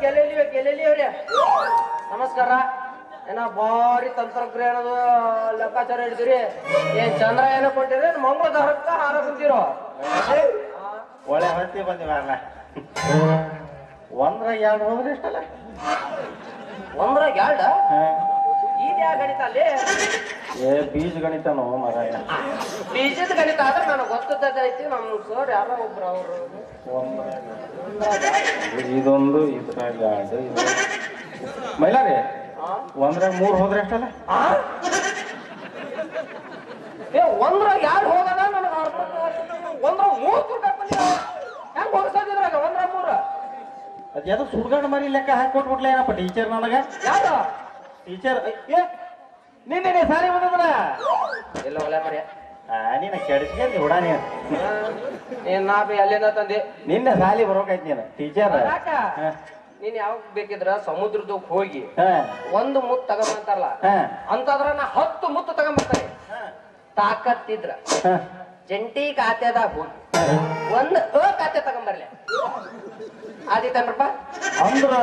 ಗೆಲೆಲಿ ನಮಸ್ಕಾರ. ಏನ ಭಾರಿ ತಂತ್ರಜ್ಞಾನದ ಲೆಕ್ಕಾಚಾರ ಹಿಡಿದಿರಿ. ಏನ್ ಚಂದ್ರ ಏನೋ ಕೊಟ್ಟಿರಿ, ಮಂಗಳ ಗ್ರಹಕ್ಕ ಹಾರ ಕುಂತಿರೋ. ಒಳ್ಳೆ ಹೊತ್ತಿ ಬಂದಿವಲ್ಲ. ಒಂದ್ರಾಗ ಎರಡು ಹೋದ್ರೆ ಇಷ್ಟಲ್ಲ. ಒಂದ್ರಾಗ ಎರಡು ಇದ್ಯಾ ಗಣಿತ ಅಲ್ಲಿ? ಬೀಜ ಗಣಿತನು ಮರಾಯ. ಬೀಜದ ಗಣಿತ ಆದ್ರೆ ನನಗೆ ಗೊತ್ತೈತಿ. ನಮ್ ಸರ್ ಯಾರೋ ಒಬ್ರು ಅವರು ಇದೊಂದು ಇದ್ರಾಗ ಎರಡು ಮೈಲಾರಿ ಒಂದ್ರಾಗ ಮೂರ್ ಹೋದ್ರೆ ಎಷ್ಟಲ್ಲ? ಒಂದ್ರಾಗ ಎರಡು ಹೋಗದ ನನಗೆ ಒಂದ್ರಾಗ ಮೂರ್ ಹೆಂಗ್ ಹೋಗಿದ್ರಾಗ ಒಂದ್ರಾಗ ಮೂರ ಅದ್ಯಾವ್ದು ಸುಡ್ಗಾಡ್ ಮರಿ ಲೆಕ್ಕ ಹಾಕಿ ಕೊಟ್ಬಿಟ್ಲ ಏನಪ್ಪ ಟೀಚರ್ ನನಗ. ಯಾವ್ದು ಟೀಚರ್ ನಿನ್ನೆ ಸಾರಿ ಬಂದದ್ರ ಎಲ್ಲ ಒಲೆ ಮರ್ಯ ನೀನ ಕೆಡಿಸ್ಕೊಂಡಿ ಹುಡಾನಿ. ನಾ ಬಿ ಅಲ್ಲಿಂದ ತಂದೆ ನಿನ್ನೆ ಸಾಲಿ ಬರೋಕಾಯ್ತು ನೀನು ಟೀಚರ್. ನೀನ್ ಯಾವಾಗ ಬೇಕಿದ್ರ ಸಮುದ್ರದಾಗ ಹೋಗಿ ಒಂದು ಮುತ್ತು ತಗೊಂಬಂತಾರಲ್ಲ ಅಂತಂದ್ರ ನಾ 10 ಮುತ್ತು ತಗೊಂಬರ್ತಾರೆ. ತಾಕತ್ತಿದ್ರ ಜಂಟಿ ಖಾತೆದಾಗ ಹೋಗಿ ಒಂದು ಖಾತೆ ತಗೊಂಬರ್ಲಿ ಆದಿತ್ತನ್ರಪ್ಪ. ಅಂದ್ರ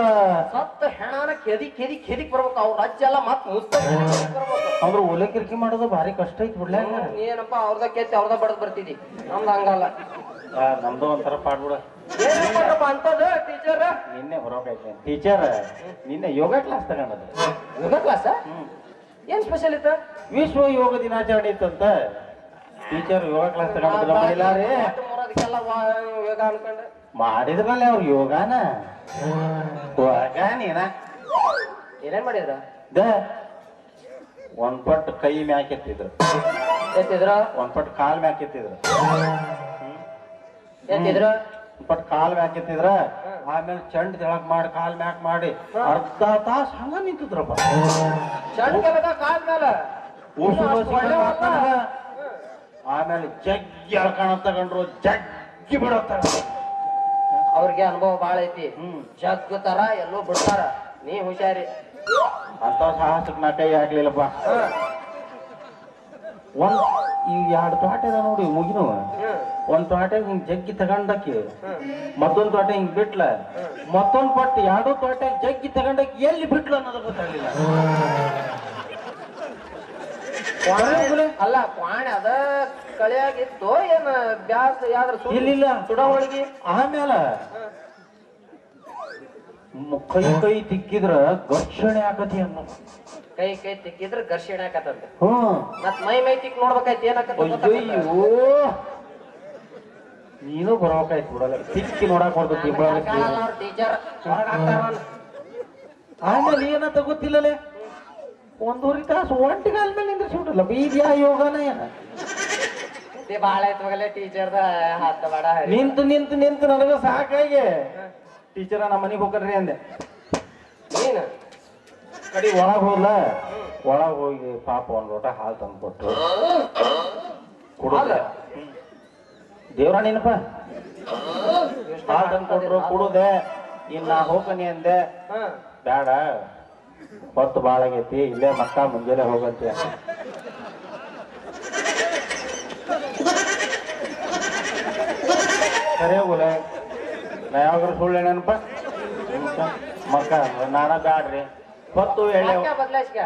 ಸತ್ತ ಹೆಣನ ಕೆದಿಕ್ ಬರ್ಬೇಕು. ಅವ್ರ ರಾಜ್ಯ ಎಲ್ಲ ಮತ್ ಮುಸ್ತ ಬರ್ಬೇಕು. ಅವ್ರ ಒಲೆ ಕಿರಿಕಿ ಮಾಡೋದು ಭಾರಿ ಕಷ್ಟ ಐತಿ ಬಿಡ್ಲ. ಏನಪ್ಪಾ ಅವ್ರದ ಕೆತ್ತಿ ಅವ್ರದ ಬಡದ್ ಬರ್ತಿದಿ. ನಮ್ದು ಹಂಗಲ್ಲ. ನಮ್ದು ಒಂಥರ ಪಾಡ್ಬಿಡ. ಏನಪ್ಪ ಅಂತದ ಟೀಚರ್ ನಿನ್ನೆ ಹೊರಗಾಯ್ತು ಟೀಚರ್. ನಿನ್ನೆ ಯೋಗ ಕ್ಲಾಸ್ ತಗೊಂಡದ. ಯೋಗ ಕ್ಲಾಸ್ ಏನ್ ಸ್ಪೆಷಲ್ ಇತ್ತ? ವಿಶ್ವ ಯೋಗ ದಿನಾಚರಣೆ ಇತ್ತಂತ ಟೀಚರ್ ಯೋಗ ಕ್ಲಾಸ್ ತಗೊಂಡಿದ್ರ. ಅದಕ್ಕೆಲ್ಲ ಯೋಗ ಅನ್ಕೊಂಡ ಮಾಡಿದ್ರಲ್ಲ ಅವ್ರ ಯೋಗಾನ ನೀನ ಏನೇನ್ ಮಾಡಿದ್ರ? ಒಂದ್ ಪಟ್ ಕೈ ಮ್ಯಾಕ್ ಎತ್ತಿದ್ರು, ಒಂದ್ ಪಟ್ ಕಾಲ್ ಮ್ಯಾಕ್ ಎತ್ತಿದ್ರು, ಒಂದ್ ಪಟ್ ಕಾಲ್ ಮ್ಯಾಕ್ ಎತ್ತಿದ್ರ. ಆಮೇಲೆ ಚಂಡ್ ತೆಳಕ್ ಮಾಡಿ ಕಾಲ್ ಮ್ಯಾಕ್ ಮಾಡಿ ಅರ್ಧ ತಾಸ ಹಂಗ ನಿಂತಿದ್ರಪ್ಪ. ಆಮೇಲೆ ಜಗ್ಗಿ ಎಳ್ಕಣ ತಗೊಂಡ್ರು, ಜಗ್ಗಿ ಬಿಡತ್ತ. ಅವ್ರಿಗೆ ಅನುಭವ ಬಾಳ ಐತಿ. ಜಗ್ಗ ತರ ಎಲ್ಲೋ ಬಿಡ್ತಾರ. ನೀ ಹುಷಾರಿ. ಅಂತ ಸಾಹಸಕ್ ನಾ ಕೈ ಹಾಕ್ಲಿಲ್ಲಪ್ಪ. ಈ 2 ತೋಟ ಅದ ನೋಡಿ ಮುಗಿನ. ಒಂದ್ ತೋಟ ಹಿಂಗ್ ಜಗ್ಗಿ ತಗೊಂಡಕ್ಕೆ, ಮತ್ತೊಂದ್ ತೋಟ ಹಿಂಗ್ ಬಿಟ್ಲ, ಮತ್ತೊಂದ್ ಪಟ್ಟು 2 ತೋಟ ಜಗ್ಗಿ ತಗೊಂಡಕ್ಕೆ ಎಲ್ಲಿ ಬಿಟ್ಲು ಅನ್ನೋದು ಗೊತ್ತಾಗ್ಲಿಲ್ಲ. ಅಲ್ಲ ಕ್ವಾಣೆ ಅದ ಕಳೆಯಾಗಿತ್ತು ಏನ ಬ್ಯಾಸ್ ಯಾವ್ದ್ರ ಇಲ್ಲಿಲ್ಲ ಸುಡ ಹೋಳಿಗೆ. ಆಮೇಲೆ ಕೈ ತಿಕ್ಕಿದ್ರ ಘರ್ಷಣೆ ಆಗತಿ ಅನ್ನ. ಕೈ ತಿಕ್ಕಿದ್ರ ಘರ್ಷಣೆ ಆಕತ್ತಂತ. ಮತ್ ಮೈ ತಿಕ್ ನೋಡ್ಬೇಕಾಯ್ತು ಏನಾಕತ್ತ. ನೀನು ಬರ್ಬೇಕಾಯ್ತು ಬಿಡಲ್ಲ. ತಿಕ್ಕಿ ನೋಡಕ್ ಬರ್ತೈತಿ ಟೀಚರ್. ಆಮೇಲೆ ಏನಂತ ಗೊತ್ತಿಲ್ಲಲೇ, 1.5 ತಾಸು ಒಂಟಿಗಾಲ ಮೇಲೆ ನಿಂದ್ರಿಸ್ಬಿಟ್ರಲ್ಲ. ಬೀದ್ಯಾ ಯೋಗನ ಏನ ಬಾಳ ಐತ್ವಾಗಲೇ ಟೀಚರ್ದ ಹತ್ತ ಬಾಡ. ನಿಂತು ನಿಂತು ನಿಂತು ನನಗ ಸಾಕಾಗಿ ಟೀಚರ ನಮ್ಮ ಮನೆಗೆ ಹೋಗ್ರಿ ಅಂದೆ. ನೀನು ಕಡೆ ಒಳಗ್ ಹೋಗ್ಲ. ಒಳಗ್ ಹೋಗಿ ಪಾಪ ಒಂದ್ ಲೋಟ ಹಾಲು ತಂದು ಕೊಟ್ರು. ಕುಡುದ ದೇವ್ರ ನೆನಪ ಹಾಲು ತಂದು ಕೊಟ್ರು, ಕುಡುದೆ. ಇನ್ನ ಹೋಗನಿ ಅಂದೆ. ಬೇಡ, ಹೊತ್ತು ಬಾಳ ಆಗೈತಿ, ಇಲ್ಲೇ ಮಕ್ಕ ಮುಂಜಾನೆ ಹೋಗಂತೆ. ಸರಿ ಹೋಗುಲೆ. ನಾ ಯಾವಾಗ್ರ ಸುಳ್ಳು ಹೇಳೇನಪ್ಪ ಮಕ್ಕ ನಾನ ಬ್ಯಾಡ್ರಿ ಹೊತ್ತು ಎಳೆ ಬದ್ಲಾಸ್ಕ.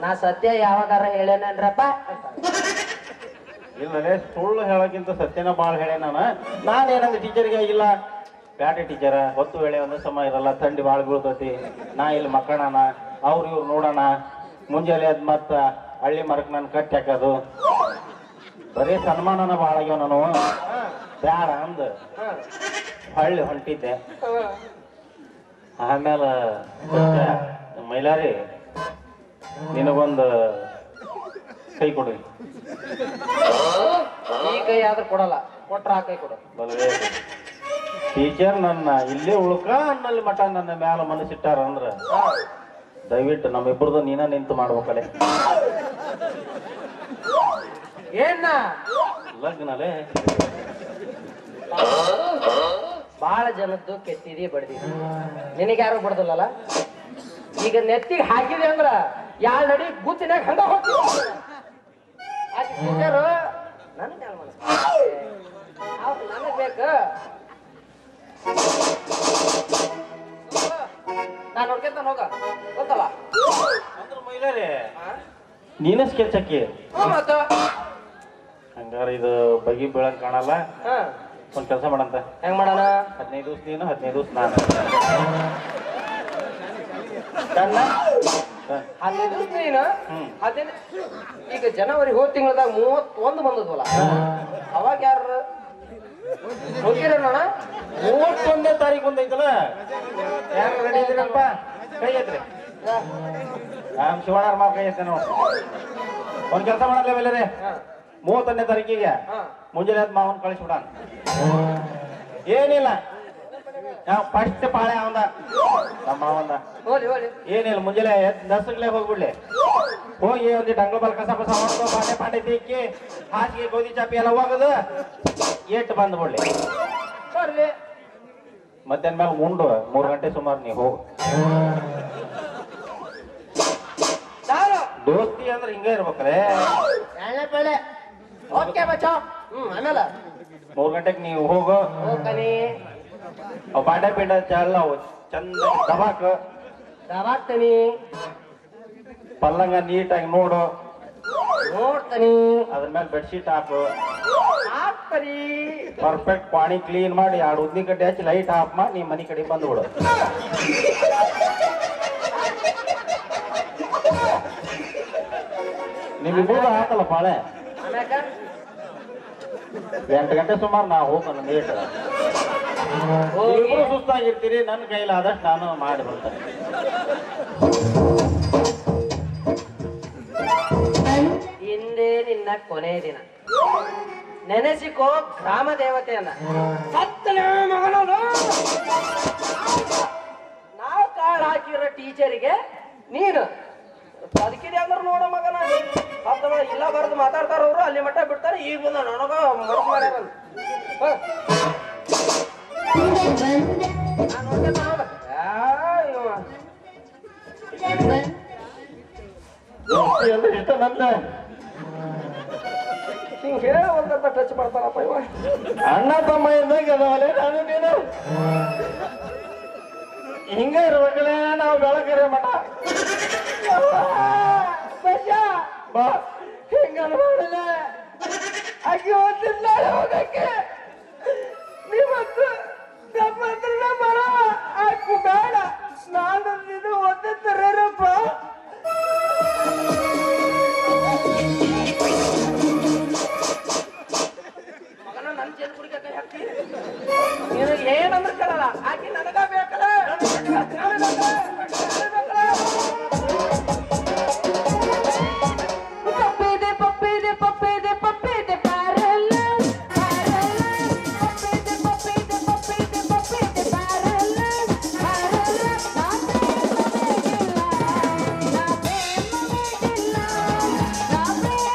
ನಾ ಸತ್ಯ ಯಾವಾಗಾರ ಹೇಳೇನನ್ರಪ್ಪ. ಇಲ್ಲಲೇ, ಸುಳ್ಳು ಹೇಳಕ್ಕಿಂತ ಸತ್ಯನ ಬಾಳ್ ಹೇಳೇ. ನಾನೇನಂದ್ರೆ ಟೀಚರ್ಗೆ ಇಲ್ಲ ಬ್ಯಾಟಿ ಟೀಚರ, ಹೊತ್ತು ವೇಳೆ ಒಂದು ಸಮಯ ಇರಲ್ಲ, ಥಂಡಿ ಬಾಳ್ ಬೀಳ್ತೈತಿ, ನಾ ಇಲ್ಲಿ ಮಕ್ಕಳಣ, ಅವ್ರು ಇವ್ರು ನೋಡೋಣ, ಮುಂಜಾನೆ ಅದ್ ಮತ್ತ ಹಳ್ಳಿ ಮರಕ್ ನನ್ ಕಟ್ಟಿ ಹಾಕೋದು, ಬರೀ ಸನ್ಮಾನನ ಬಾಳ ಆಗ್ಯಾವ. ನಾನು ಬ್ಯಾಡ ಅಂದ್ ಹಳ್ಳಿ ಹೊಂಟಿದ್ದೆ. ಆಮೇಲೆ ಮೈಲಾರಿ ನಿನಗೊಂದು ಕೈ ಕೊಡಿ. ಈ ಕೈ ಆದ್ರೂ ಕೊಡಲ್ಲ, ಕೊಟ್ರ ಆ ಕೈ ಕೊಡ. ಟೀಚರ್ ನನ್ನ ಇಲ್ಲೇ ಉಳ್ಕ ಅನ್ನಲ್ಲಿ ಮಠ ನನ್ನ ಮ್ಯಾಲ ಮನಸ್ಸಿಟ್ಟಾರ ಅಂದ್ರ ದಯವಿಟ್ಟು ನಮ್ಮಿಬ್ಬರದು ನೀನ ನಿಂತು ಮಾಡ್ಬೇಕಲೆ. ಏನ ಲಗ್ನಲೇ ಬಹಳ ಜನದ್ದು ಕೆತ್ತಿದಿ ಬಡ್ದಿದಿ, ನಿನಗೆ ಯಾರು ಬಡ್ದಲ್ಲ. ಈಗ ನೆತ್ತಿಗೆ ಹಾಕಿದೆ ಅಂದ್ರ ಯಾಳ ನಡಿ ಗುತ್ತಿನಾಗ ಹಂಗ ಹೋಗ್ತೀವಿ. ನನಗ್ ಬೇಕು ನೀನ ಸ್ಕೆಚ್ ಹಾಕಿ ಮತ್ತ ಹಂಗಾರ ಇದು ಬಗಿ ಬೀಳಂಗ್ ಕಾಣಲ್ಲ. ಹಾ ಒಂದ್ ಕೆಲಸ ಮಾಡಂತ, ಹೆಂಗ್ ಮಾಡೋಣ? 15 ದಿವಸ ನೀನು 15 ದಿವಸ ನಾನು. ಡನ್ನ? ಹ. 15 ದಿವಸ ನೀನು ಹ್ಮ್. 15 ಈಗ ಜನವರಿ ಹೋದ ತಿಂಗಳದಾಗ 31 ಬಂದದ್ವಲ್ಲ, ಅವಾಗ ಯಾರು ಹೋಗಿರೋಣ? 31ನೇ ತಾರೀಕು ಒಂದೈತಲ್ಲ, ಯಾರು ರೆಡಿ ಇದ್ದೀರಪ್ಪ? ಕೈ ಎತ್ರಿ. ನಾನ್ ಶಿವಣ್ಣರ ಮಾವ ಕೈ ಎತ್ತೇನೆ ನೋಡಿ. ಒಂದ್ ಕೆಲಸ ಮಾಡಲ್ಲ ಬೆಲ್ಲರೆ, 31ನೇ ತಾರೀಕಿಗೆ ಮುಂಜಾನೆ ಎದ್ದು ಮಾವನ್ ಕಳಿಸ್ಬಿಡ. ಏನಿಲ್ಲ, ನಾವು ಫಸ್ಟ್ ಪಾಳೆ ಅವಂದ, ನಮ್ಮ ಮಾವಂದ. ಹೋಲಿ ಹೋಲಿ. ಏನಿಲ್ಲ, ಮುಂಜಾನೆ ಎದ್ದು ದಸಗ್ಲೆ ಹೋಗ್ಬಿಡ್ಲಿ. ಹೋಗಿ ಒಂದಿಟ್ಟು ಅಂಗ್ಳ ಬಲ್ ಕಸ ಕಸ ಮಾಡ್ಕೊ, ಪಾಂಡೆ ಪಾಂಡೆ ತಿಕ್ಕಿ ಹಾಸಿಗೆ ಗೋಧಿ ಚಾಪಿ ಎಲ್ಲ ಹೋಗೋದು, ಏಟ್ ಬಂದ್ಬಿಡ್ಲಿ. ಬರ್ಲಿ. ಮಧ್ಯಾಹ್ನ ಮೇಲೆ ಉಂಡು 3 ಗಂಟೆ ಸುಮಾರು ನೀವು ಹೋಗು. ದೋಸ್ತಿ ಅಂದ್ರೆ ಹಿಂಗ ಇರ್ಬೇಕ್ರೆ. ಓಕೆ ಬಚ್ಚಾ. ಆಮೇಲೆ 3 ಗಂಟೆಗೆ ನೀವು ಹೋಗು. ಹೋಗ್ತಾನಿ. ಅವ್ ಪಾಂಡೆ ಪಿಂಡ ಎಲ್ಲ ಚಂದ ದವಾಗ್ತಾನಿ. ಪಲ್ಲಂಗ ನೀಟಾಗಿ ನೋಡು, ನೋಡ್ತಾನಿ. ಅದ್ರ ಮೇಲೆ ಬೆಡ್ಶೀಟ್ ಹಾಕು, ಹಾಕ್ತಾನಿ. ಪರ್ಫೆಕ್ಟ್ ಪಾಣಿ ಕ್ಲೀನ್ ಮಾಡಿ 2 ಉದ್ದಿನ ಕಡ್ಡಿ ಹಚ್ಚಿ ಲೈಟ್ ಆಫ್ ಮಾಡಿ ನೀ ಮನಿ ಕಡೆ ಬಂದ್ಬಿಡು. ನಿಮ್ಮಿಬ್ಬರು ಹಾಕಲ್ಲ ಪಾಳೆ. ಆಮ್ಯಾಕ 8 ಗಂಟೆ ಸುಮಾರು ನಾ ಹೋಗೋಣ ಲೇಟ್. ಹೋಗಿ ನೀವಿಬ್ರು ಸುಸ್ತಾಗಿರ್ತೀರಿ, ನನ್ನ ಕೈಲಾದಷ್ಟು ನಾನು ಮಾಡಿ ಬರ್ತೇನೆ. ಇಂದೇ ನಿನ್ನ ಕೊನೆ ದಿನ. ನೆನೆಸಿಕೋ ಗ್ರಾಮ ದೇವತೆಯನ್ನ. ಸತ್ತನ ಮಗನವನು. ನಾವು ಕಾಳು ಹಾಕಿರೋ ಟೀಚರಿಗೆ ನೀನು ಬದುಕಿದೆ ಅಂದ್ರೆ ನೋಡೋ ಮಗನ. ಅಥವಾ ಇಲ್ಲ ಬರೆದು ಮಾತಾಡ್ತಾರ ಅವರು, ಅಲ್ಲಿ ಮಟ್ಟ ಬಿಡ್ತಾರೆ. ಈಗ ಬಂದ ನನಗ ಮನಸ್ಸು ಮಾಡ್ಯಾರ. ದೋಸ್ತಿ ಅಂದ್ರೆ ಇಷ್ಟ ನಂದ. ಹಿಂಗೆ ಹೇಳ ಒಂದಂತ ಟಚ್ ಮಾಡ್ತಾರಪ್ಪ ಇವ. ಅಣ್ಣ ತಮ್ಮ ಇದ್ದಂಗೆ ಅದಾವಲ್ಲೇ ನಾನು ನೀನು. ಹಿಂಗ ಇರ್ಬೇಕಲ್ಲ ನಾವು ಬೆಳಕರೆ ಮಠ. ಬಾ ಹಿಂಗ ಮಾಡಿಲ್ಲ. ಆಕೆ ಓದಿಲ್ಲ ಹೋಗಕ್ಕೆ. ನೀವತ್ತು ನಮ್ಮಂದ್ರ ಬರೋ ಆಕು ಬೇಡ. ನಾನು ಇದು ಓದಿದ್ದಾರಪ್ಪ. ಮಗನ ನನ್ನ ಜೇನು ಕುಡಿಕ ಹಾಕಿ ನೀನು ಏನಂದ್ರೆ ಕೇಳಲ್ಲ. ಆಕೆ ನನಗ ಬೇಕಲ್ಲ.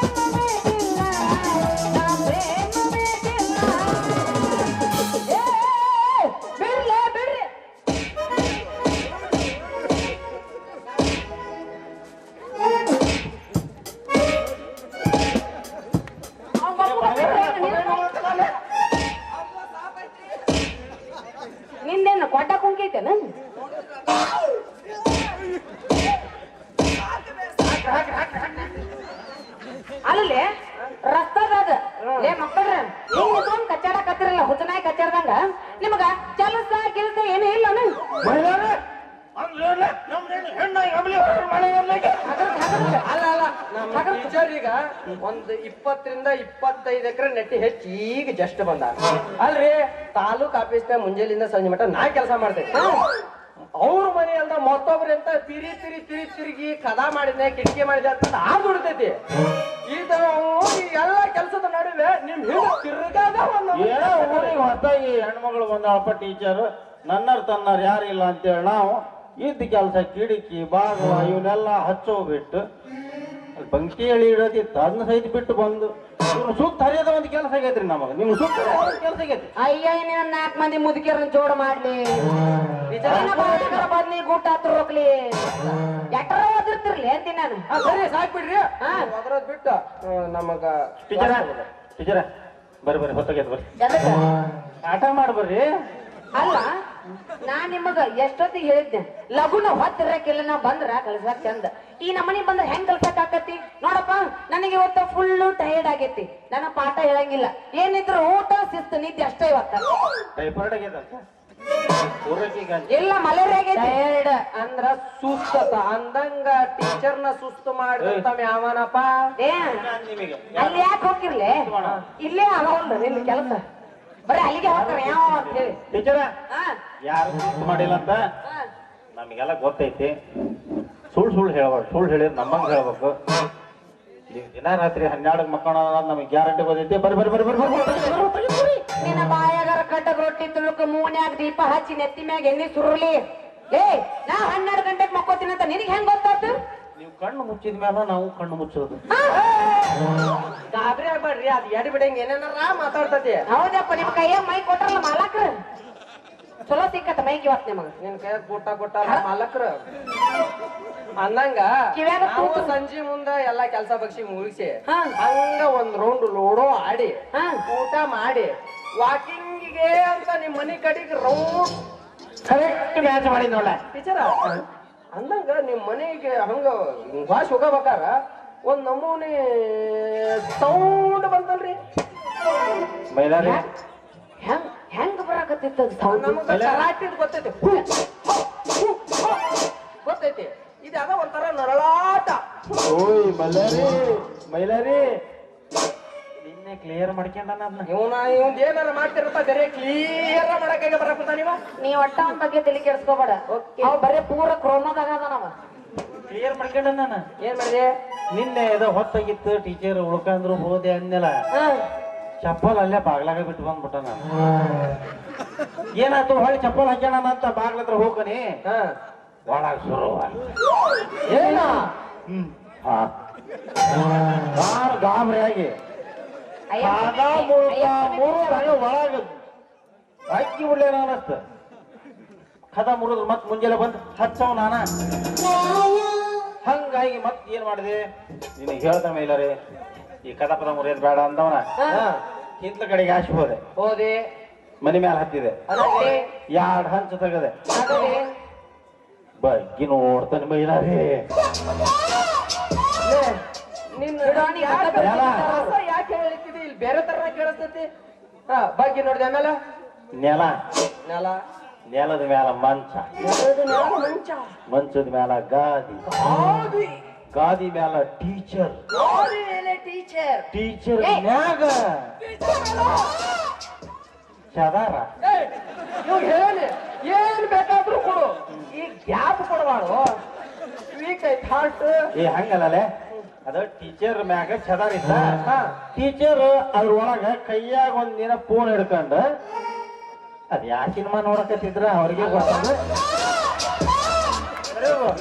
ನಿಂದೇನು ಕೊಟ್ಟ ಕುಂಕೈತೇನ? ಅಲ್ಲಿ ರಸ್ತಾದಾಗ ಲೇ ಮಕ್ಕಳ್ರ ಹಿಂಗ್ ನಿಂತ್ಕೊಂಡ್ ಕಚ್ಚಾಡಕತ್ತಿರಲ್ಲ, ಹುಚ್ಚನಾಯಿ ಕಚ್ಚಾಡ್ದಂಗ. ನಿಮಗ ಕೆಲಸ ಕೆಲಸ ಏನೂ ಇಲ್ಲ. ಅಲ್ಲ ಅಲ್ಲ, ನಮ್ಮ ಟೀಚರ್ ಈಗ ಒಂದು 20 ರಿಂದ 25 ಎಕರೆ ನೆಟ್ಟಿ ಹೆಚ್ಚಿ ಈಗ ಜಸ್ಟ್ ಬಂದ. ಅಲ್ರಿ ತಾಲೂಕ್ ಆಫೀಸ್ನ ಮುಂಜಾನಿಂದ ಸಂಜೆ ಮಟ್ಟ ನಾ ಕೆಲಸ ಮಾಡ್ತೇನೆ. ಅವ್ರ ಮನೆ ಅಂತ ಮತ್ತೊಬ್ರಿ ಅಂತ ತಿರುಗಿ ಕದಾ ಮಾಡಿದ್ನೆ, ಕಿಟಕಿ ಮಾಡಿದೆ ಅಂತ ಆ ದುಡ್ತೈತಿ. ಈ ತರ ಎಲ್ಲ ಕೆಲಸದ ನಡುವೆ ನಿಮ್ ಹಿಂದೆ ತಿರ್ಗಾದ ಏನೋ ಊರಿಗೆ ಹೊತ್ತಾಗಿ ಹೆಣ್ಮಗಳು ಬಂದಾಳಪ್ಪ ಟೀಚರ್, ನನ್ನರ್ ತನ್ನರ್ ಯಾರಿಲ್ಲ ಅಂತೇಳಿ ನಾವು ಇದ್ದ ಕೆಲಸ ಕಿಡಿಕಿ ಬಾಗಿಲ ಇವನ್ನೆಲ್ಲ ಹಚ್ಚೋಗ್ಬಿಟ್ಟು ಅಲ್ಲಿ ಬಂಕಿ ಎಳಿ ಇಡೋದಿತ್ತು, ಅದನ್ನ ಸಹಿತ ಬಿಟ್ಟು ಬಂದು ಇವ್ನು ಸುತ್ತ ಹರಿಯೋದ ಒಂದು ಕೆಲಸ ಆಗೈತ್ರಿ ನಮಗ. ನಿಮ್ ಸುತ್ತ ಕೆಲಸ ಆಗೈತಿ. ಅಯ್ಯ ನೀನ್ 4 ಮಂದಿ ಮುದುಕಿಯರನ್ನ ಜೋಡ ಮಾಡ್ಲಿ, ಬದ್ಲಿ ಗುಟ್ಟ ಹತ್ರ ಹೋಗ್ಲಿ, ಎಟ್ಟರ ಓದಿರ್ತಿರ್ಲಿ ಅಂತೀನಿ ನಾನು. ಸರಿ ಸಾಕ್ಬಿಡ್ರಿ. ಅದ್ರದ್ ಬಿಟ್ಟು ನಮಗ ಟೀಚರ ಬರ್ರಿ ಹೊತ್ತಾಗೈತೆ ಬರ್ರಿ, ಎದಕ್ಕ? ಆಟ ಮಾಡ್ಬರ್ರಿ. ಅಲ್ಲ ನಾ ನಿಮಗ ಎಷ್ಟೊತ್ತಿಗೆ ಹೇಳಿದ್ದೆ ಲಗುನ ಹೊತ್ತಿರಕ್ಕಿಲ್ಲ, ನಾ ಬಂದ್ರ ಕಳ್ಸಾಕ್ ಚಂದ. ಈ ನಮ್ಮನಿ ಬಂದ್ರೆ ಹೆಂಗ್ ಕಲ್ಸಕ್ ಆಕತಿ ನೋಡಪ್ಪ ನನಗೆ ಇವತ್ತು ಫುಲ್ ಟಯರ್ಡ್ ಆಗೈತಿ ನನ್ನ ಪಾಠ ಹೇಳಂಗಿಲ್ಲ ಏನಿದ್ರು ಊಟ ಶಿಸ್ತು ನಿದ್ದೆ ಅಷ್ಟೇ ಇವತ್ತ ಟೈಫಾಯ್ಡ್ ಆಗೈತಂತ ಊರಕ್ಕೀಗ ಇಲ್ಲ ಮಲೇರಿಯಾ ಆಗೈತಿ ಟಯರ್ಡ್ ಅಂದ್ರ ಸುಸ್ತತ ಅಂದಂಗ ಟೀಚರ್ನ ಸುಸ್ತು ಮಾಡಿದಂತ ಯಾವನಪ್ಪ ಏ ನಿಮಗೆ ಅಲ್ಲಿ ಯಾಕೆ ಹೋಗಿರ್ಲಿ ಇಲ್ಲೇ ಆಗಲ್ಲ ಇಲ್ಲಿ ಕೆಲಸ ಬರೀ ಅಲ್ಲಿಗೆ ಹೋಗ್ತಾರೆ ಯಾವ ಅಂತ ಹೇಳಿ ಟೀಚರ ಹಾ ಯಾರು ಸುಸ್ತು ಮಾಡಿಲ್ಲ ಅಂತ ಹಾ ನಮಗೆಲ್ಲ ಗೊತ್ತೈತಿ ಸುಳ್ಳು ಹೇಳ್ಬೇಕು ಸುಳ್ಳು ಹೇಳಿದ್ರೆ ನಮ್ಮಂಗ್ ಹೇಳ್ಬೇಕು ನೀವು ದಿನ ರಾತ್ರಿ 12 ಮಕ್ಕಳ ನಮಗೆ ಗ್ಯಾರಂಟಿ ಬಂದೈತಿ ಬರ್ರಿ ನಿನ್ನ ಬಾಯಾಗಾರ ಕಟ್ಟಗ್ ರೊಟ್ಟಿ ತುಳುಕ ಮೂನ್ಯಾಗ ದೀಪ ಹಚ್ಚಿ ನೆತ್ತಿ ಮ್ಯಾಗ ಎಣ್ಣೆ ಸುರುಳಿ ಏ ನಾ 12 ಗಂಟೆಗೆ ಮಕ್ಕೋತೀನಿ ಅಂತ ನಿನಗೆ ಹೆಂಗ್ ಗೊತ್ತಾಯ್ತು ನೀವು ಕಣ್ಣು ಮುಚ್ಚಿದ ಮೇಲೆ ನಾವು ಕಣ್ಣು ಮುಚ್ಚೋದು ಗಾಬರಿ ಆಗ್ಬೇಡ್ರಿ ಅದ್ ಎಡ್ ಬಿಡಂಗ ಏನೇನಾರ ಮಾತಾಡ್ತತಿ ಹೌದಪ್ಪ ನಿಮ್ ಕೈಯ ಮೈ ಕೊಟ್ರಲ್ಲ ಮಾಲಕ್ರ ಚಲೋ ಸಿಕ್ಕತ್ತ ಮೈಕ್ ಇವತ್ ನಿಮಗ ನಿನ್ ಕೈ ಕೊಟ್ಟ ಮಾಲಕ್ರ ಅಂದಂಗ ಕಿವ್ಯಾಗ ನಾವು ಕೂತು. ಸಂಜೆ ಮುಂದ ಎಲ್ಲಾ ಕೆಲಸ ಬಗ್ಸಿ ಮುಗಿಸಿ ಹಾ. ಹಂಗ ಒಂದ್ ರೌಂಡ್ ಲೋಡೋ ಆಡಿ ಹಾ. ಊಟ ಮಾಡಿ ವಾಕಿಂಗಿಗೆ ಅಂತ ನಿಮ್ ಮನಿ ಕಡೆಗೆ ರೌಂಡ್ ಕರೆಕ್ಟ್ ಮ್ಯಾಚ್ ಮಾಡಿ ನೋಡ ಟೀಚರ ಅಂದಂಗ ನಿಮ್ ಮನೆಗೆ ಹಂಗ ಭಾಷೆ ಹೋಗಬೇಕಾರ ಒಂದ್ ನಮೂನಿ ಸೌಂಡ್ ಬಂತಲ್ರಿ ಮೈಲಾರಿ ಹೆಂಗ್ ಹೆಂಗ್ ಬರಾಕತ್ತಿತ್ತು ಅದು sound? ನಮಗ ಕರಾಟಿದ್ ಗೊತ್ತೈತಿ ಗೊತ್ತೈತಿ ಇದು ಅದ ಒಂಥರ ನರಳಾಟ ಓಯ್ ಮೈಲಾರಿ ನಿನ್ನೆ ಕ್ಲಿಯರ್ ಮಾಡ್ಕೊಂಡ ಅದನ್ನ ಇವಂದ್ ಏನಾರ ಮಾಡ್ತಿರಪ್ಪ ಬೇರೆ ಕ್ಲಿಯರ್ ಮಾಡಕ್ಕೆ ಬರಕುತ್ತ ನೀವ ನೀ ಒಟ್ಟ ಅವನ್ ಬಗ್ಗೆ ತಲೆ ಕೆಡ್ಸ್ಕೋಬೇಡ ಅವ್ ಬರೇ ಪೂರ ಕ್ರೋಮದಾಗ ಅದಾನವ ಕ್ಲಿಯರ್ ಮಾಡ್ಕೊಂಡ ನಾನು ಏನ್ ಮಾಡಿದೆ ನಿನ್ನೆ ಏದೋ ಹೊತ್ತಾಗಿತ್ತು ಟೀಚರ್ ಉಳ್ಕಂದ್ರು ಹೋದೆ ಅಂದೆಲ್ಲ ಚಪ್ಪಲ್ ಅಲ್ಲೇ ಬಾಗ್ಲಾಗ ಬಿಟ್ಟು ಬಂದ್ಬಿಟ್ಟ ನಾನು ಏನಾಯ್ತು ಹೊಳ್ಳಿ ಚಪ್ಪಲ್ ಹಾಕ್ಯಾಣ ಅಂತ ಬಾಗ್ಲ ಹತ್ರ ಹೋಗ್ಕನಿ ಹಾ ಒಳಗ್ ಶುರು ಏನ ನಾನು ಗಾಬರಿಯಾಗಿ ಒಳಗ ಅಕ್ಕಿ ಬಿಡ್ಲೇನ ಅನ್ನಿಸ್ತ ಕದ ಮುರಿದ್ರು ಮತ್ ಮುಂಜಾನೆ ಬಂದು ಹಚ್ಚವ್ ನಾನ ಹಂಗಾಗಿ ಮತ್ ಏನ್ ಮಾಡಿದೆ ನಿನಗೆ ಹೇಳ್ದ ಮೇಲಾರೆ ಈ ಕದ ಪದ ಮುರಿಯೋದ್ ಬೇಡ ಅಂದವನ ಹಿಂದ್ಲ ಕಡೆಗೆ ಆಶೆ ಹೋದೆ ಹೋದೆ ಮನೆ ಮೇಲೆ ಹತ್ತಿದೆ ಅದೇ 2 ಹಂಚು ತೆಗದೆ ಅದೇ ಬಗ್ಗಿ ನೋಡ್ತಾನೆ ಮೈಲಾರಿ ನಿನ್ನ ಬಿಡಾಣಿ ಯಾಕೆ ಹೇಳಿದ್ದಿ ಇಲ್ಲಿ ಬೇರೆ ತರ ಕೇಳಿಸ್ತೈತಿ ಹಾ ಬಗ್ಗೆ ನೋಡಿದೆ ಆಮೇಲೆ ನೆಲ ನೆಲ ನೆಲದ ಮ್ಯಾಲ ಮಂಚ ಮಂಚ ಮಂಚದ ಮ್ಯಾಲ ಗಾದಿ ಗಾದಿ ಗಾದಿ ಮ್ಯಾಲ ಟೀಚರ್ ಗಾದಿ ಮೇಲೆ ಟೀಚರ್ ಟೀಚರ್ ಮ್ಯಾಗ ಚದಾರ ಇವಾಗ ಹೇಳಿ ಏನ್ ಬೇಕಾದ್ರೂ ಕೊಡು ಈಗ ಗ್ಯಾಪ್ ಕೊಡಬಾರ್ದು ವೀಕ್ ಐತ್ ಹಾರ್ಟ್ ಏ ಹಂಗಲ್ಲೇ ಅದ ಟೀಚರ್ ಮ್ಯಾಗ ಚದಾರ ಇತ್ತ ಹಾ. ಟೀಚರ್ ಅದ್ರೊಳಗ ಕೈಯಾಗ ಒಂದ್ ದಿನ ಫೋನ್ ಹಿಡ್ಕೊಂಡ ಅದ್ ಯಾ ಸಿನಿಮಾ ನೋಡಕತ್ತಿದ್ರ ಅವ್ರಿಗೆ ಗೊತ್ತಂದ್ರ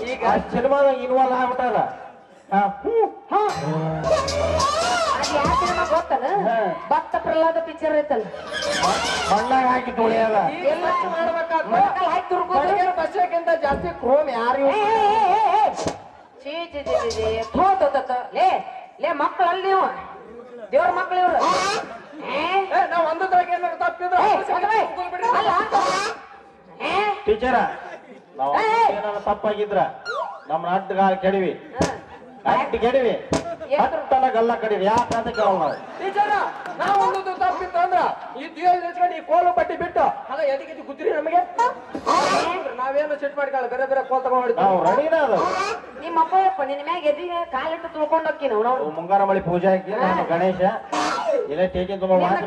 ಈಗ ಆ ಸಿನಿಮಾದಾಗ ಇನ್ವಾಲ್ವ್ ಆಗ್ಬಿಟ್ಟಾರ ಅದ್ ಯಾವ ಸಿನಿಮಾ ಗೊತ್ತನ ಭಕ್ತ ಪ್ರಹ್ಲಾದ ಪಿಕ್ಚರ್ ಐತಲ್ಲ ಮಣ್ಣಾಗ ಹಾಕಿ ತೊಳೆಯದ ಎಲ್ಲ ಮಾಡ್ಬೇಕಾದ್ರೆ ಮೊಳಕಾಲ್ ಹಾಕಿ ತುರ್ಕೋದು. ಹೊರಗಿನ ಬಸ್ಸಕ್ಕಿಂತ ಜಾಸ್ತಿ ಕ್ರೋಮ್ ಯಾರು ಏ, ಏ, ಏ, ಏ, ಏ. ಛೀ, ಛೀ, ಛೀ, ಛೀ, ಛೀ. ಥೋ, ಥೋ, ಥೋ, ಥೋ. ಲೇ ಮಕ್ಕಳು ಅಲ್ಲಿ ನೀವು ದೇವ್ರ ಮಕ್ಕಳು ಇವ್ರು ನಾವ್ ಒಂದು ತರ ಏನಾದ್ರು ತಪ್ಪಿದ್ರೆ ಅಲ್ಲ ಏ? ಟೀಚರ ನಾವು ಏ! ಏನಾರ ತಪ್ಪಾಗಿದ್ರ ನಮ್ಮ ನಾಟಗಾರ ಕೆಡವಿ ಅಟ್ಟಿ ಕೆಡವಿ ಹತ್ತನ ಗಲ್ಲ ಕಡಿವಿ ಯಾಕಂತ ಕೇಳೋಣ ನಾವು ಟೀಚರ ನಾವ್ ಒಂದು ತಪ್ಪಿತ್ತು ಅಂದ್ರ ಈ ದೇವ್ರ ನಿಲ್ಸ್ಕೊಂಡು ಈ ಕೋಲು ಬಟ್ಟಿ ಬಿಟ್ಟು ಅಲ್ಲ ಎದಕ್ಕೆ ಗುದ್ರಿ ನಮಗೆ ನಾವೇನು ಸೆಟ್ ಮಾಡ್ಕೊಳ್ಳ ಬೇರೆ ಬೇರೆ ಕೋಲ್ ತಗೊಂಡ್ ನಾವು ರೆಡಿನ ಅದು ನಿಮ್ಮ ಅಪ್ಪ ನಿನ್ನ ಮ್ಯಾಗ ಎದಿಗೆ ಕಾಲಿಟ್ಟು ತುಳ್ಕೊಂಡು ಹೋಗ್ತೀನಿ ನಾವು ಅವು ಮುಂಗಾರ ಮಳಿ ಪೂಜೆ ಹಾಕಿ ನಾನು ಗಣೇಶ ಇಲ್ಲೇ ಟೇಕಿನ ತುಂಬ ಮಾತು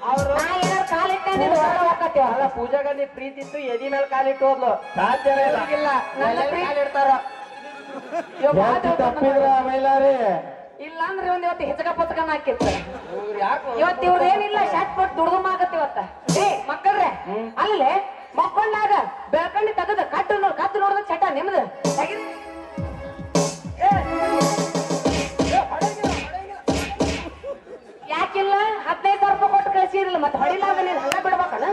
ಅವ್ರು ನಾ ಏನಾರು ಕಾಲಿಟ್ಟ ನೀನು ಹೊರಗೆ ಹೋಗತ್ತೀವ ಅಲ್ಲ ಪೂಜಾಗ ನೀ ಪ್ರೀತಿ ಇತ್ತು ಎದಿ ಮೇಲೆ ಕಾಲಿಟ್ಟು ಹೋದ್ಲು ಸಾಧ್ಯನೇ ಇಲ್ಲ ಇಲ್ಲ ನನ್ನ ಕಾಲಿಡ್ತಾರ ತಪ್ಪಿದ್ರ ಮೈಲಾರಿ ಇಲ್ಲ ಅಂದ್ರೆ ಒಂದ್ ಇವತ್ತು ಹೆಚ್ಚಕ ಪುಸ್ತಕನ ಹಾಕಿರ್ತ ಯಾಕೆ ಇವತ್ತು ಇವ್ರು ಏನಿಲ್ಲ ಶಾಟ್ ಕೊಟ್ಟು ದುಡ್ದು ಆಗತ್ತೆ ಇವತ್ತ ಏ ಮಕ್ಕಳ್ರೆ ಅಲ್ಲೇ ಮಕ್ಕೊಂಡಾಗ ಬೆಳ್ಕಂಡಿ ತೆಗದ ಕತ್ತು ನೋಡಿದ ಚಟ ನಿಮ್ದು ತೆಗಿದ್- ಯಾಕಿಲ್ಲ 15,000 ರೂಪಾಯಿ ಕೊಟ್ಟು ಕಳಿಸಿರಲಿಲ್ಲ ಮತ್ತೆ ಹೊಡಿಲಾಗ ನೀನ್ ಹಂಗ ಬಿಡ್ಬೇಕಲ್ಲ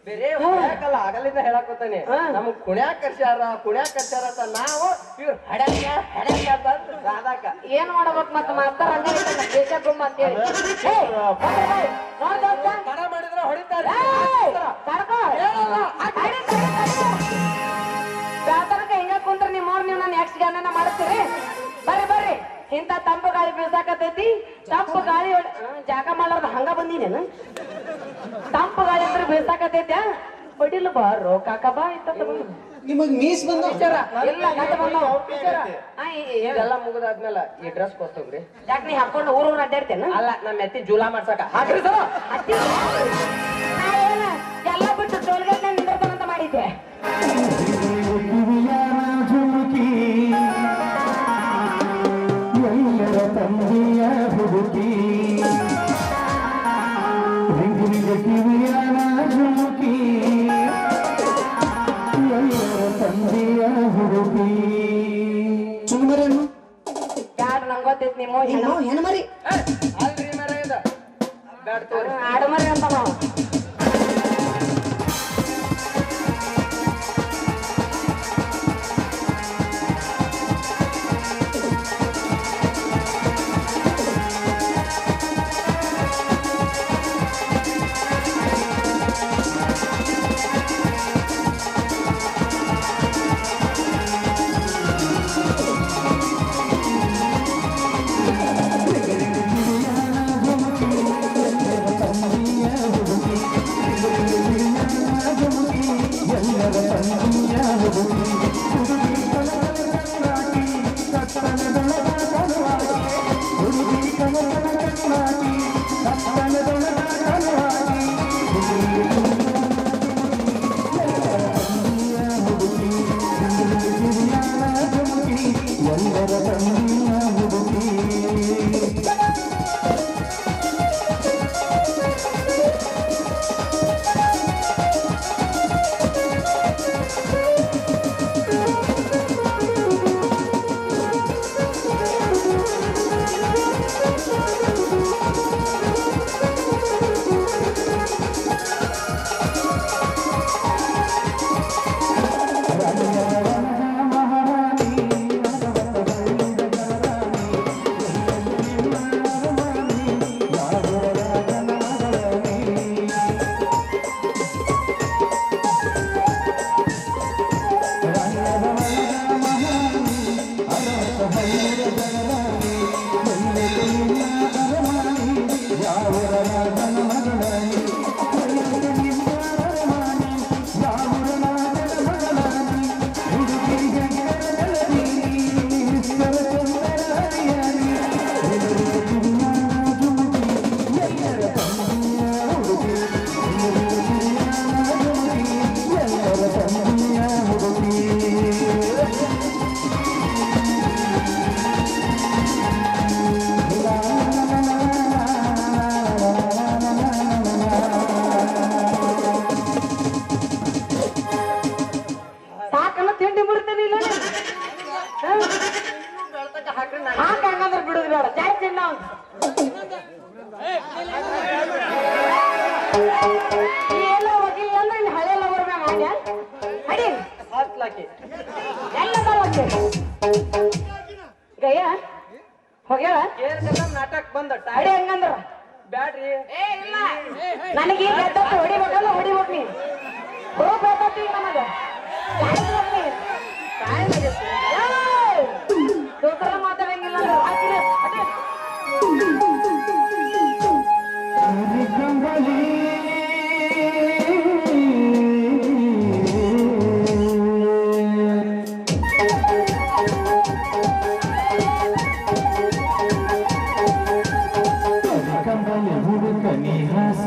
ಬೇರೆ ಹೊಡ್ಯಾಕಲ್ಲ ಆಗಲಿಂದ ಹೇಳಕೋತಾನೆ ನಮಗ್ ಕುಣ್ಯಾಕ್ ಕರ್ಸ್ಯಾರ ಅಂತ ನಾವು ಇವ್ರು ಹಡ್ಯಾಕ ಅಂತ ರಾಧಾಕ ಏನ್ ಮಾಡ್ಬೇಕು ಮತ್ತೆ ಮಾಸ್ತರ ಹಂಗ ಐತಲ್ಲ, ದೇಶ ಗುಮ್ಮ ಅಂತೇಳಿ ಏ, ಬಂದ್ರೆ ಬಾ. ನೋಡ್ ದೋಸ್ತ. ತಡ ಮಾಡಿದ್ರೆ ಹೊಡಿತಾರೆ ಏಯ್, ತಡ್ಕೋ. ಹೇಳಲ್ಲ. ತಡಿ, ತಡಿ, ತಡಿ. ಹಚ್ಚಿರಿ ಬರ್ರಿ ಬರ್ರಿ ಇಂತ ತಂಪು ಗಾಳಿ ಬೀಸಾಕತೈತಿ ತಂಪು ಗಾಳಿ ಜಾಗ ಮಾಡ್ಲಾರ್ದ ಹಂಗ ಬಂದಿನೇನು ತಂಪು ಗಾಳಿ ಅಂದ್ರೆ ಬೀಸಾಕತೈತ್ಯಾ ಹೊಡಿಲು ಬಾರೋ ಕಾಕ ಬಾ ಇತ್ತ ನಿಮಗ್ ಮೀಸ್ ಬಂದ ಎಲ್ಲ ಗಂಟ ಬಂದವ ಇದೆಲ್ಲ ಮುಗಿದಾದ್ಮೇಲೆ ಈ ಡ್ರೆಸ್ ಕೊಸ್ತೋಗ್ರಿ ಯಾಕೆ ನೀ ಹಾಕೊಂಡು ಊರೂರ್ ಅಡ್ಡಾಡ್ತೇನ ಅಲ್ಲ ನಮ್ಮ ಎತ್ತಿ ಜೂಲಾ ಮಾಡ್ಸಕ ಹಾಕ್ರಿ ಸರ ಏನ ಎಲ್ಲ ಬಿಟ್ಟು ಟೋಲ್ಗೇಟ್ ನಿಂದಿರ್ತಾನಂತ ಮಾಡಿದ್ದೆ ತಂದೆಯ ಹುಡುಗಿ ಕಿವಿಯನ ಝುಮುಕಿ ಎಲ್ಲರ ತಂದೆಯ ಹುಡುಗಿ ಚುನುಮರೇನು ಯಾರು ನಂಗೆ ಗೊತ್ತೈತಿ ನಿಮ್ಮ ಏನು ಹೆಣ್ಮರಿ ಅಲ್ರಿ ಮರ ಇದ ಬ್ಯಾಡ್ ತೋರಿ ಆಡಮರಿ ಅಂತ ನಾವು ಹಾಕಂಗಂದ್ರೆ ಬಿಡುದು ಬೇಡ ಜಾಸ್ತಿ ನಾವು ಎಲ್ಲ ಹೋಗಿಲ್ಲ ಅಂದ್ರೆ ಇಲ್ಲಿ ಹಳೆ ಲವರ್ ಮ್ಯಾಗ ಮಾಡ್ಯ ಅಡಿ ಹಾಕ್ಲಾಕಿ ಎಲ್ಲ ಗಯ್ಯ ಹೋಗ್ಯಾಳ ನಾಟಕ ಬಂದ ಅಡಿ ಹಂಗಂದ್ರ ಬ್ಯಾಡ್ರಿ ನನಗೆ ಈಗ ಹೊಡಿಬೇಕಲ್ಲ ಹೊಡಿಬೇಕು ನೀ ಗ್ರೂಪ್ ಹೇಳ್ತೀವಿ ನಮಗ ದೋಸ್ತರ ಮಾತಾಡಂಗಿಲ್ಲ ಅಂದ್ರೆ ಹಾಕಿಲ್ಲ ಹುಡುಕನಿ ಹಸ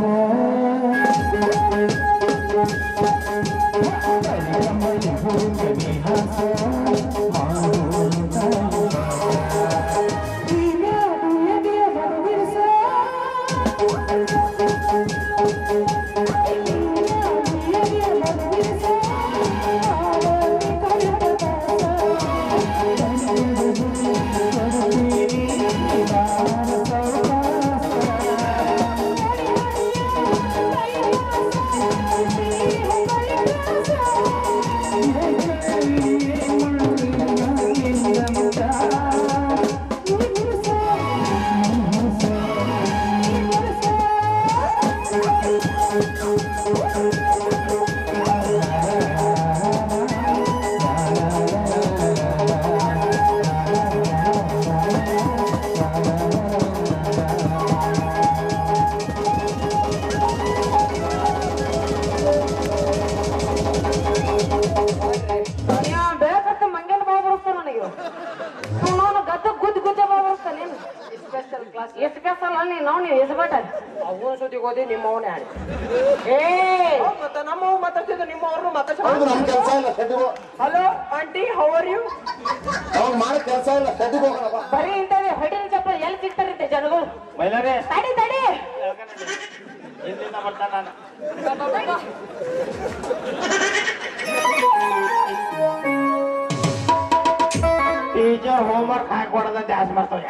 ಇವನ್ ಸುದ್ದಿಗೆ ಹೋದಿ ನಿಮ್ಮವನೇ ಆಡಿ ಏ ಮತ್ತ ನಮ್ಮವ್ ಮಾತಾಡ್ತಿದ್ದು ನಿಮ್ಮವ್ರನ್ನು ಹೌದು ನಮ್ ಕೆಲಸ ಇಲ್ಲ ಸದ್ಯಗೂ hello aunty how are you ಅವ್ನು ಮಾಡೋ ಕೆಲಸ ಇಲ್ಲ ಸದ್ಯಗೂ ಹೋಗೋಣಪ್ಪ ಬರೀ ಇಂಥದ್ದೇ ಹೊಡಿನ ಚಪ್ಪಲ್ ಎಲ್ಲಿ ಸಿಗ್ತಾರಂತೆ ಜನಗಳು. ಮೈಲಾರಿ ತಡಿ ತಡಿ ಇಲ್ಲಿಂದ ಬರ್ತಾನ ನಾನು ಟೀಚರ್ ಹೋಮ್ವರ್ಕ್ ಹಾಕೊಡೋದ ಜಾಸ್ತಿ ಮಾಡ್ತಾವ